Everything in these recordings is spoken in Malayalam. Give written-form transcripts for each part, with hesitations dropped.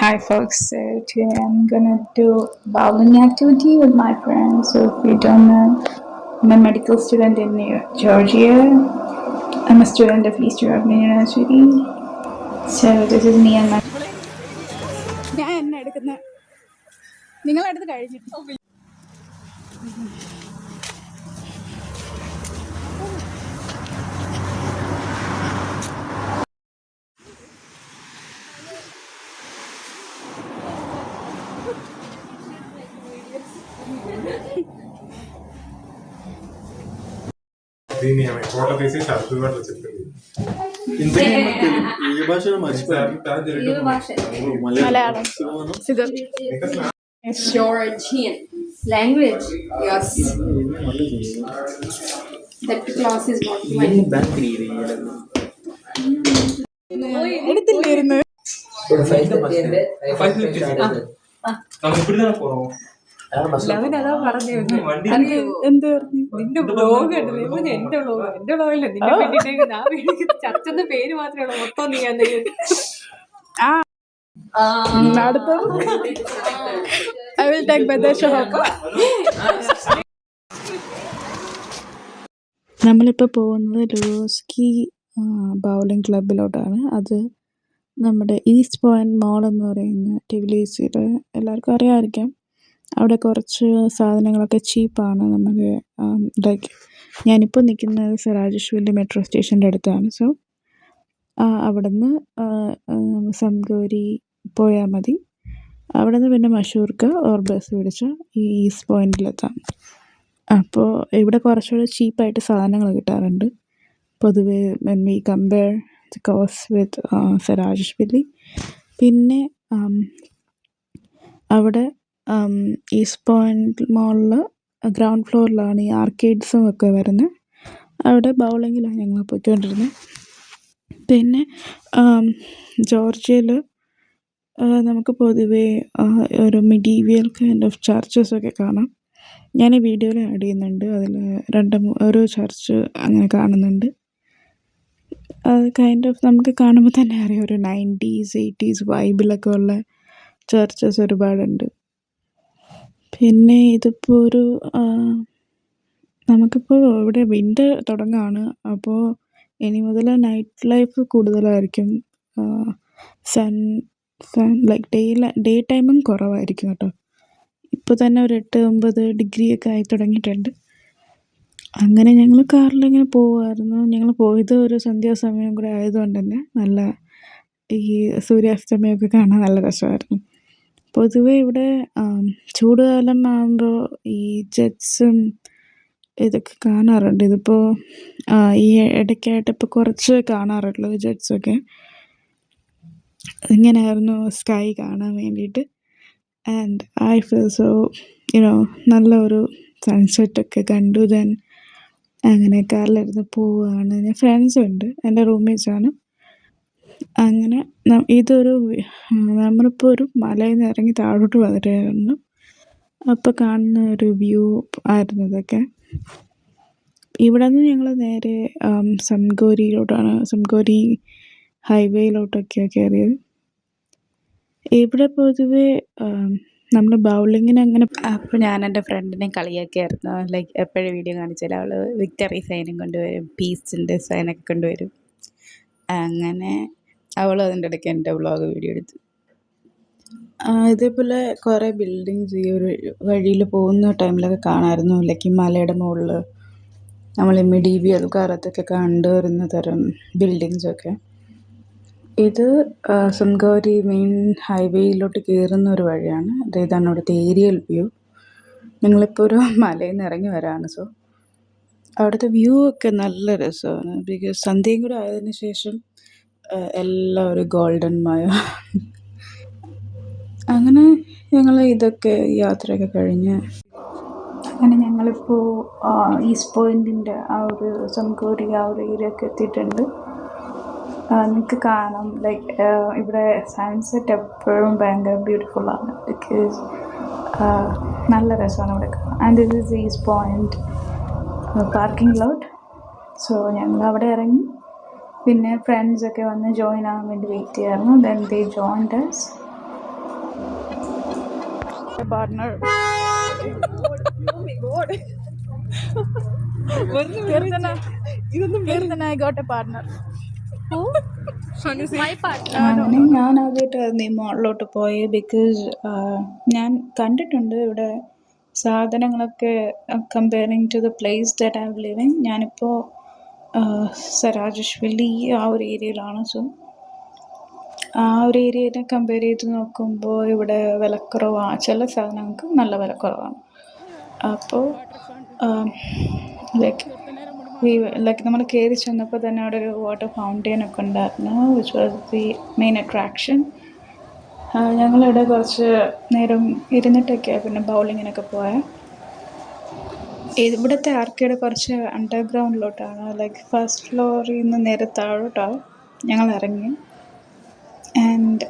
Hi folks, so today I'm gonna do bowling activity with my friends. So if you don't know, I'm a medical student in Georgia. I'm a student of East European University. So this is me and my ഞാൻ എന്നെ എടുക്കുന്ന നിങ്ങളെടുത്ത് കഴിഞ്ഞിട്ട് മലയാളം സുഖം. It's Georgian language. Yes. That class is not mine. എടുത്തില്ലായിരുന്നു. അവനതാ പറഞ്ഞിരുന്നു എന്ത് പറഞ്ഞു? നിന്റെ ബ്ലോഗ് കണ്ടില്ലേ? എന്റെ ബ്ലോഗല്ല നിന്നെ പറ്റിട്ട് ഞാൻ ചർച്ചെന്ന പേര് മാത്രമേ ഉള്ളൂ, മൊത്തം നീ അടുത്തത് I will take better shot. നമ്മളിപ്പോൾ പോകുന്നത് ലൂസ്കി ബൗളിംഗ് ക്ലബിലോട്ടാണ്. അത് നമ്മുടെ ഈസ്റ്റ് പോയിന്റ് മോൾ എന്ന് പറയുന്ന ടിബിലിസിയിൽ എല്ലാവർക്കും അറിയാമായിരിക്കാം. അവിടെ കുറച്ച് സാധനങ്ങളൊക്കെ ചീപ്പാണ്. നമുക്ക് ലൈക്ക് ഞാനിപ്പോൾ നിൽക്കുന്നത് സരാജേശ്വരി മെട്രോ സ്റ്റേഷൻ്റെ അടുത്താണ്. സോ അവിടെ നിന്ന് സംഗോരി പോയാൽ മതി. അവിടെ നിന്ന് പിന്നെ മഷൂർക്ക് ഓർ ബസ് പിടിച്ച് ഈ ഈസ്റ്റ് പോയിന്റിലെത്താം. അപ്പോൾ ഇവിടെ കുറച്ചുകൂടി ചീപ്പായിട്ട് സാധനങ്ങൾ കിട്ടാറുണ്ട് പൊതുവേ when we compare the cost with സരാജേശ്വരി. പിന്നെ അവിടെ ഈസ്റ്റ് പോയിന്റ് മോളിൽ ഗ്രൗണ്ട് ഫ്ലോറിലാണ് ഈ ആർക്കേഡ്സും ഒക്കെ വരുന്നത്. അവിടെ ബൗളിങ്ങിലാണ് ഞങ്ങൾ പോയിക്കൊണ്ടിരുന്നത്. പിന്നെ ജോർജിയയിൽ നമുക്ക് പൊതുവേ ഒരു മിഡീവിയൽ കൈൻഡ് ഓഫ് ചർച്ചസൊക്കെ കാണാം. ഞാൻ ഈ വീഡിയോയിൽ ആഡ് ചെയ്യുന്നുണ്ട്. അതിൽ ഓരോ ചർച്ച് അങ്ങനെ കാണുന്നുണ്ട്. അത് കൈൻഡ് ഓഫ് നമുക്ക് കാണുമ്പോൾ തന്നെ അറിയാം, ഒരു 90s 80s വൈബിലൊക്കെ ഉള്ള ചർച്ചസ് ഒരുപാടുണ്ട്. പിന്നെ ഇതിപ്പോൾ നമുക്കിപ്പോൾ ഇവിടെ വിൻ്റർ തുടങ്ങുകയാണ്. അപ്പോൾ ഇനി മുതൽ നൈറ്റ് ലൈഫ് കൂടുതലായിരിക്കും. ലൈക്ക് ഡേ ടൈമും കുറവായിരിക്കും കേട്ടോ. ഇപ്പോൾ തന്നെ ഒരു 8-9 ഡിഗ്രിയൊക്കെ ആയി തുടങ്ങിയിട്ടുണ്ട്. അങ്ങനെ ഞങ്ങൾ കാറിലിങ്ങനെ പോവുമായിരുന്നു. ഞങ്ങൾ പോയത് ഒരു സന്ധ്യാസമയം കൂടെ ആയതുകൊണ്ട് തന്നെ നല്ല ഈ സൂര്യാസ്തമയമൊക്കെ കാണാൻ നല്ല രസമായിരുന്നു. പൊതുവെ ഇവിടെ ചൂടുകാലം ആകുമ്പോൾ ഈ ജെറ്റ്സും ഇതൊക്കെ കാണാറുണ്ട്. ഇതിപ്പോൾ ഈ ഇടയ്ക്കായിട്ട് ഇപ്പോൾ കുറച്ച് കാണാറുള്ളൂ ജെറ്റ്സൊക്കെ. ഇങ്ങനെയായിരുന്നു സ്കൈ കാണാൻ വേണ്ടിയിട്ട്. ആൻഡ് ഐ ഫീൽ സോ നല്ല ഒരു സൺസെറ്റൊക്കെ കണ്ടു. ദെൻ അങ്ങനെ കാറിലിരുന്ന് പോവുകയാണ്. ഞാൻ ഫ്രണ്ട്സുണ്ട്, എൻ്റെ റൂംമേറ്റ്സാണ്. അങ്ങനെ നമ്മളിപ്പോൾ ഒരു മലയിൽ നിന്ന് ഇറങ്ങി താഴോട്ട് വന്നിട്ടായിരുന്നു. അപ്പോൾ കാണുന്ന ഒരു വ്യൂ ആയിരുന്നു ഇതൊക്കെ. ഇവിടെ നിന്ന് ഞങ്ങൾ നേരെ സംഗോരി ഹൈവേയിലോട്ടൊക്കെയാണ് കയറിയത്. ഇവിടെ പൊതുവേ നമ്മൾ ബൗളിങ്ങിന് അങ്ങനെ. അപ്പോൾ ഞാൻ എൻ്റെ ഫ്രണ്ടിനെ കളിയാക്കിയായിരുന്നു. ലൈക്ക് എപ്പോഴും വീഡിയോ കാണിച്ചാൽ അവൾ വിക്ടറി സൈനും കൊണ്ടുവരും, പീസിൻ്റെ സൈനൊക്കെ കൊണ്ടുവരും. അങ്ങനെ അവൾ അതിൻ്റെ ഇടയ്ക്ക് എൻ്റെ വ്ളോഗ് വീഡിയോ എടുത്തു. ഇതേപോലെ കുറേ ബിൽഡിങ്സ് ഈ ഒരു വഴിയിൽ പോകുന്ന ടൈമിലൊക്കെ കാണാമായിരുന്നു. ലൈക്ക് ഈ മലയുടെ മുകളിൽ നമ്മൾ മിഡീവിയൽ കാലത്തൊക്കെ കണ്ടുവരുന്ന തരം ബിൽഡിങ്സൊക്കെ. ഇത് സംഗോരി മെയിൻ ഹൈവേയിലോട്ട് കയറുന്ന ഒരു വഴിയാണ്. ഇതാണ് അവിടുത്തെ ഏരിയൽ വ്യൂ. ഞങ്ങളിപ്പോൾ ഒരു മലയിൽ നിന്ന് ഇറങ്ങി വരാണ്. സോ അവിടുത്തെ വ്യൂ ഒക്കെ നല്ല രസമാണ്. ബിക്കോസ് സന്ധ്യയും കൂടെ ആയതിനു ശേഷം എല്ലാം ഒരു ഗോൾഡൻ മഴ. അങ്ങനെ ഞങ്ങൾ ഇതൊക്കെ യാത്രയൊക്കെ കഴിഞ്ഞ് അങ്ങനെ ഞങ്ങളിപ്പോൾ ഈസ്റ്റ് പോയിൻറ്റിൻ്റെ ആ ഒരു സംഗോരി ആ ഒരു ഏരിയയൊക്കെ എത്തിയിട്ടുണ്ട്. നിങ്ങൾക്ക് കാണാം ലൈക്ക് ഇവിടെ സൺസെറ്റ് എപ്പോഴും ഭയങ്കര ബ്യൂട്ടിഫുള്ളാണ്. ബിക്കോസ് നല്ല രസമാണ് ഇവിടെ കാണാൻ. And this is east point parking lot. So ഞങ്ങൾ അവിടെ ഇറങ്ങി. പിന്നെ ഫ്രണ്ട്സൊക്കെ വന്ന് ജോയിൻ ആകാൻ വേണ്ടി വെയിറ്റ് ചെയ്യായിരുന്നു. Then they joined us. Partner Keerthana I got A partner. My partner. അങ്ങനെ ഞാൻ ആദ്യമായിട്ടായിരുന്നു ഈ മോളിലോട്ട് പോയത്. ബിക്കോസ് ഞാൻ കണ്ടിട്ടുണ്ട് ഇവിടെ സാധനങ്ങളൊക്കെ comparing to the place that I am living. ഞാനിപ്പോൾ സരാജശ്വലി ആ ഒരു ഏരിയയിലാണ്. സോ ആ ഒരു ഏരിയയെ കമ്പയർ ചെയ്ത് നോക്കുമ്പോൾ ഇവിടെ വിലക്കുറവാണ്. ചില സാധനങ്ങൾക്ക് നല്ല വിലക്കുറവാണ്. അപ്പോൾ ലൈക്ക് നമ്മൾ കയറി ചെന്നപ്പോൾ തന്നെ അവിടെ ഒരു വാട്ടർ ഫൗണ്ടെയിൻ ഒക്കെ ഉണ്ടായിരുന്നു, which was the main attraction. ഞങ്ങളിവിടെ കുറച്ച് നേരം ഇരുന്നിട്ടൊക്കെയാണ് പിന്നെ ബൗളിങ്ങിനൊക്കെ പോയത്. ഇവിടുത്തെ ആർക്കേഡ് കുറച്ച് അണ്ടർഗ്രൗണ്ടിലോട്ടാണ്. ലൈക്ക് ഫസ്റ്റ് ഫ്ലോറിൽ നിന്ന് നേരെ താഴോട്ടാണ് ഞങ്ങൾ ഇറങ്ങി. ആൻഡ്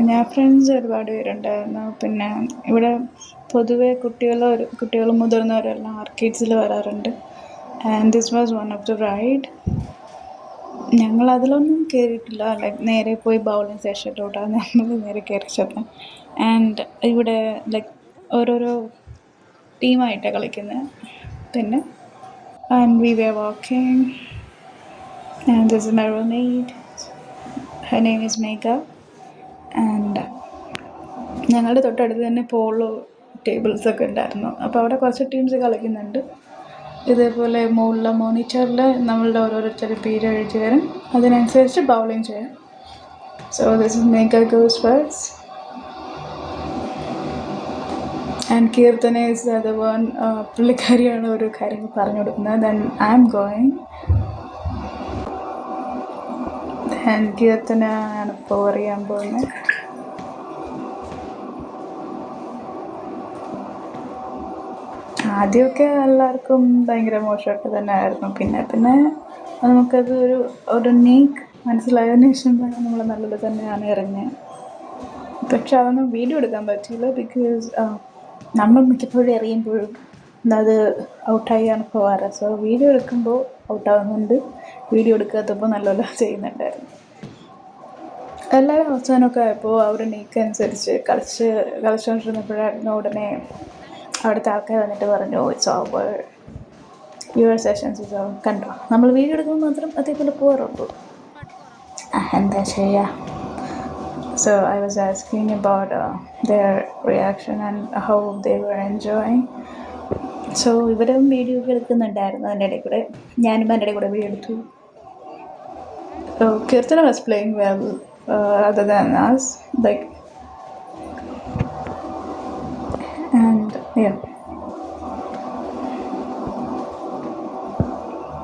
ഞാൻ ഫ്രണ്ട്സ് ഒരുപാട് പേരുണ്ടായിരുന്നു. പിന്നെ ഇവിടെ പൊതുവെ കുട്ടികളും മുതിർന്നവരെല്ലാം ആർക്കേഡ്സിൽ വരാറുണ്ട്. And this was one of the ride. ഞങ്ങൾ അതിലൊന്നും കയറിയിട്ടില്ല. ലൈക്ക് നേരെ പോയി ബൗളിംഗ് സെഷനിലോട്ടാണ് നമ്മൾ നേരെ കയറി ചെന്നത്. ആൻഡ് ഇവിടെ ലൈക്ക് ഓരോരോ ടീമായിട്ടാണ് കളിക്കുന്നത്. പിന്നെ and we were walking and this is my roommate. Her name is Megha. And ഞങ്ങളുടെ തൊട്ടടുത്ത് തന്നെ പോളോ ടേബിൾസൊക്കെ ഉണ്ടായിരുന്നു. അപ്പോൾ അവിടെ കുറച്ച് ടീംസ് കളിക്കുന്നുണ്ട്. ഇതേപോലെ മുകളിലെ മോണിറ്ററിൽ നമ്മളുടെ ഓരോരുത്തർ പേര് എഴുതി വരും. അതിനനുസരിച്ച് ബൗളിംഗ് ചെയ്യാം. So this is Megha goes first and Keerthana is the one. പുള്ളിക്കാരിയാണ് ഒരു കാര്യങ്ങൾ പറഞ്ഞു കൊടുക്കുന്നത്. Then I am going. And Keerthana ആണ് ഇപ്പോൾ അറിയാൻ പോകുന്നത്. ആദ്യമൊക്കെ എല്ലാവർക്കും ഭയങ്കര മോശമൊക്കെ തന്നെ ആയിരുന്നു. പിന്നെ നമുക്കത് ഒരു നീക്ക് മനസ്സിലായതിനു ശേഷം നമ്മൾ നല്ലത് തന്നെയാണ് ഇറങ്ങിയത്. പക്ഷെ അതൊന്നും വീഡിയോ എടുക്കാൻ പറ്റിയില്ല. ബിക്കോസ് നമ്മൾ മിക്കപ്പോഴും എറിയുമ്പോഴും അത് ഔട്ടായാണ് പോകാറ്. സോ വീഡിയോ എടുക്കുമ്പോൾ ഔട്ടാകുന്നുണ്ട്, വീഡിയോ എടുക്കാത്തപ്പോൾ നല്ലപോലെ ചെയ്യുന്നുണ്ടായിരുന്നു. എല്ലാവരും അവസാനമൊക്കെ ആയപ്പോൾ അവരുടെ നീക്ക് അനുസരിച്ച് കളിച്ചുകൊണ്ടിരുന്നപ്പോഴായിരുന്നു ഉടനെ അവിടുത്തെ ആൾക്കാർ വന്നിട്ട് പറഞ്ഞു, it's over, your sessions is over. കണ്ടോ, നമ്മൾ വീഡിയോ എടുക്കുമ്പോൾ മാത്രം അതേപോലെ പോകാറുള്ളൂ. എന്താ ചെയ്യുക. So I was asking about their reaction and how they were enjoying. So ഇവരും വീഡിയോ ഒക്കെ എടുക്കുന്നുണ്ടായിരുന്നു. അതിൻ്റെ ഇടയിൽ കൂടെ ഞാനും എൻ്റെ ഇടയിൽ കൂടെ വീഡിയോ എടുത്തു. So Kirtana was playing well other than us, like, and yeah.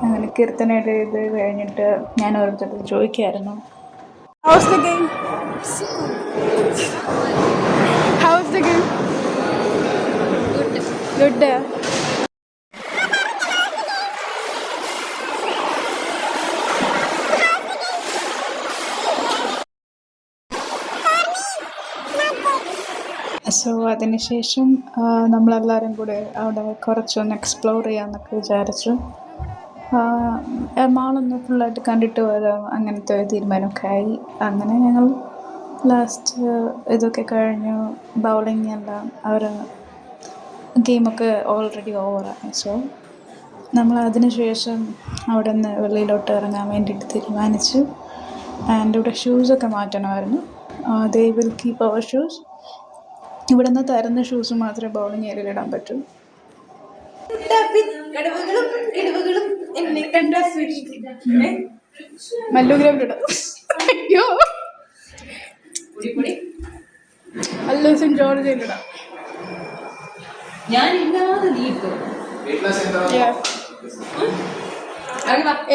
അങ്ങനെ കീർത്തനയുടെ ഇത് കഴിഞ്ഞിട്ട് ഞാൻ ഓരോരുത്തർക്ക് ചോദിക്കായിരുന്നു, How's the game? How's the game? Good. So അതിനുശേഷം നമ്മളെല്ലാവരും കൂടെ അവിടെ കുറച്ചൊന്ന് എക്സ്പ്ലോർ ചെയ്യാമെന്നൊക്കെ വിചാരിച്ചു. മാളൊന്ന് ഫുള്ളായിട്ട് കണ്ടിട്ട് വരാം, അങ്ങനത്തെ ഒരു തീരുമാനമൊക്കെ ആയി. അങ്ങനെ ഞങ്ങൾ ലാസ്റ്റ് ഇതൊക്കെ കഴിഞ്ഞു. ബൗളിംഗ് എല്ലാം അവർ ഗെയിമൊക്കെ ഓൾറെഡി ഓവറാണ്. സോ നമ്മൾ അതിന് ശേഷം അവിടെ നിന്ന് വെളിയിലോട്ട് ഇറങ്ങാൻ വേണ്ടിയിട്ട് തീരുമാനിച്ചു. ആൻഡ് ഇവിടെ ഷൂസൊക്കെ മാറ്റണമായിരുന്നു. They will keep our shoes. ഇവിടെ നിന്ന് തരുന്ന ഷൂസ് മാത്രമേ ബൗളിംഗ് ഏരിയയിൽ ഇടാൻ പറ്റൂ. മല്ലുഗ്രാമിലിടാം. അയ്യോ, അല്ലൂസിൻ ജോർജിയിലിടാം.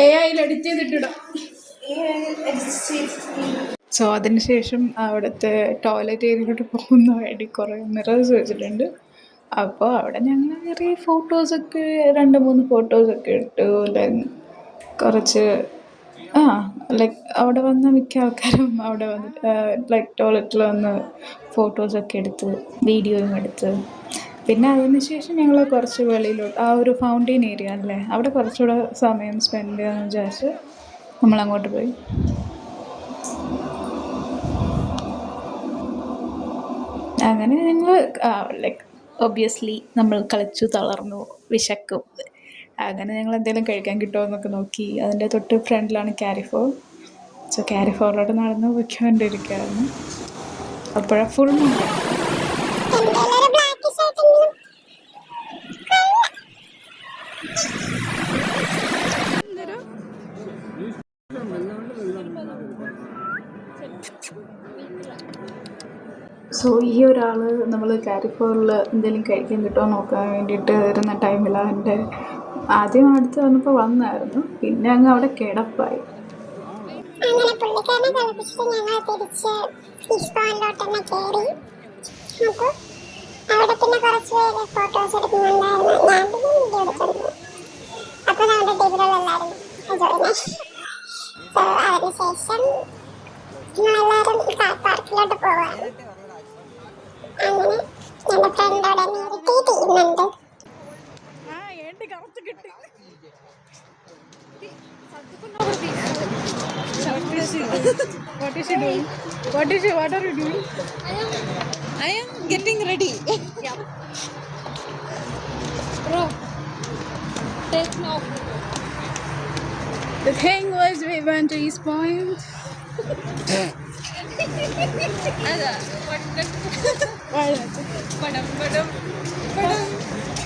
AI-യിൽ എഡിറ്റ് ചെയ്തിട്ടിടാം. സോ അതിനുശേഷം അവിടുത്തെ ടോയ്ലറ്റ് ഏരിയയിലോട്ട് പോകുന്ന വഴി കുറേ മിറേഴ്സ് വെച്ചിട്ടുണ്ട്. അപ്പോൾ അവിടെ ഞങ്ങൾ കയറി ഫോട്ടോസൊക്കെ 2-3 ഫോട്ടോസൊക്കെ ഇട്ടു. കുറച്ച് ലൈക്ക് അവിടെ വന്ന മിക്ക ആൾക്കാരും അവിടെ വന്നിട്ട് ലൈക്ക് ടോയ്ലറ്റിൽ വന്ന് ഫോട്ടോസൊക്കെ എടുത്ത് വീഡിയോയും എടുത്ത്. പിന്നെ അതിന് ശേഷം ഞങ്ങൾ കുറച്ച് വെളിയിലോട്ട് ആ ഒരു ഫൗണ്ടെയിൻ ഏരിയ അല്ലേ, അവിടെ കുറച്ചുകൂടെ സമയം സ്പെൻഡ് ചെയ്യാമെന്ന് വിചാരിച്ച് നമ്മളങ്ങോട്ട് പോയി. അങ്ങനെ ഞങ്ങൾ ലൈക്ക് ഒബ്വിയസ്ലി നമ്മൾ കളിച്ചു തളർന്നു, വിശക്കും. അങ്ങനെ ഞങ്ങൾ എന്തെങ്കിലും കഴിക്കാൻ കിട്ടുമോ എന്നൊക്കെ നോക്കി. അതിൻ്റെ തൊട്ട് ഫ്രണ്ടിലാണ് കാരിഫോർ. സോ കാരിഫോറിലോട്ട് നടന്ന് പോയിക്കൊണ്ടിരിക്കുകയായിരുന്നു. അപ്പോഴാണ് ഫുൾ മൂൺ. സോ ഈ ഒരാൾ നമ്മൾ കാരിഫോറിൽ എന്തെങ്കിലും കഴിക്കാൻ കിട്ടുമോ നോക്കാൻ വേണ്ടിയിട്ട് ഇരുന്ന ടൈമിലാണ് എൻ്റെ ആദ്യം അടുത്ത് വന്നപ്പോൾ വന്നായിരുന്നു, പിന്നെ അങ്ങ് അവിടെ കിടപ്പായി. അങ്ങനെ പുള്ളിക്കാരനെ കളിപ്പിച്ചിട്ട് ഞങ്ങൾ തിരിച്ച് ഫിഷ് പോയിന്റിലോട്ട് തന്നെ കയറി. അപ്പോൾ അവിടെ പിന്നെ കുറച്ച് പേര് ഫോട്ടോസ് എടുക്കുന്നുണ്ടായിരുന്നു. ഞാൻ പിന്നെ വീഡിയോ എടുക്കുന്നു. അപ്പോൾ നമ്മുടെ ടീമിലുള്ള എല്ലാവരും ജോയിൻ. സോ അതിനുശേഷം ഞങ്ങളെല്ലാവരും കാർ പാർക്കിലോട്ട് പോവാണ്. അങ്ങനെ എൻ്റെ ഫ്രണ്ടോടെ ഇറിറ്റേറ്റ് ചെയ്യുന്നുണ്ട്. What are you doing? I am getting ready. Yeah. Bro, take now. The thing was, we went to East Point.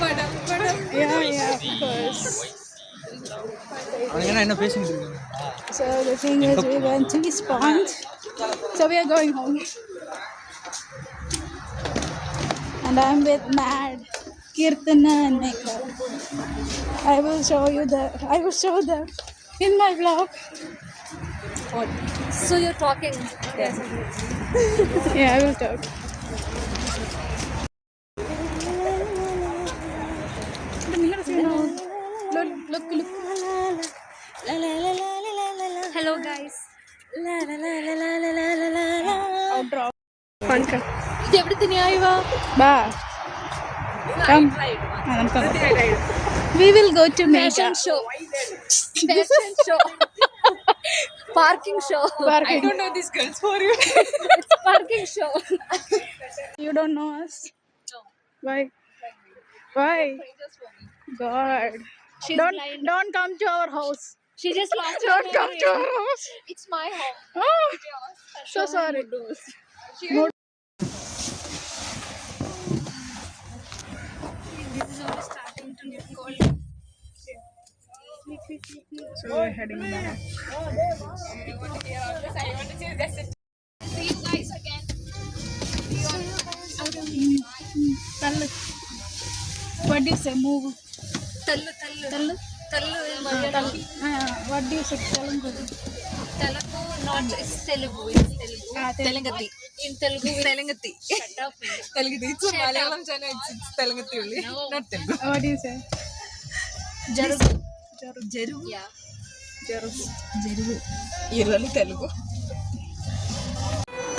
Why that? Yeah, of course. So the thing is, we went to East Point. So we are going home. And I'm with Mad, Kirtana and Meka. I will show them in my vlog. So you're talking. Yes. Yeah, I will talk. Look. Hello guys. Outro. ഇത് എവിടെ തന്നെയായിവാ? Ba. Come. We will go to Mega. Fashion show. Fashion show. Parking show. Parking. know these girls for you. It's parking show. You don't know us? Why? God. She's blind. Don't come to our house. She just lost her Don't come to our house. It's my home. Oh, so sorry. This is only starting to get cold. So we're heading back. See you guys again. Tallu. What do you say? Move. Tallu. Tallu in Malayalam. What do you say? Telugu. Telugu, not it's Telugu. It's Telugu. Telangati. In Telugu, it's Telangati. shut up. Telangati. It's Shut Malayalam channel. It's Telangati only. No. Not Telugu. What do you say? Jarugu. Jerugu. Yeah. Jerugu. Irali Telugu.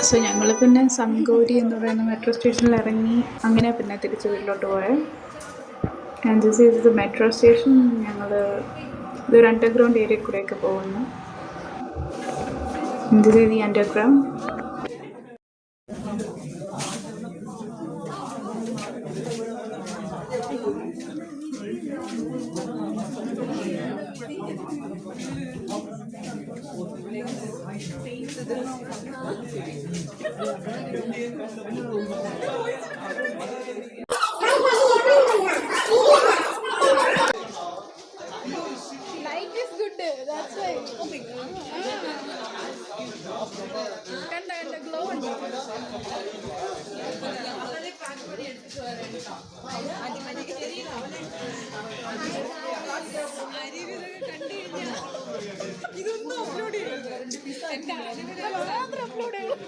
So ഞങ്ങൾ പിന്നെ സംഗോരി എന്ന് പറയുന്ന മെട്രോ സ്റ്റേഷനിൽ ഇറങ്ങി അങ്ങനെ പിന്നെ തിരിച്ച് വീട്ടിലോട്ട് പോയത്. And this is the metro station. ഞങ്ങൾ ഇതൊരു അണ്ടർഗ്രൗണ്ട് ഏരിയ കൂടെയൊക്കെ പോകുന്നു. This is the underground. Light is good. That's why. Kanda glow ഉണ്ട്. ഇതൊന്നും അപ്ലോഡ് ചെയ്യരുത്. എന്റെ അപ്ലോഡ് ചെയ്യണം.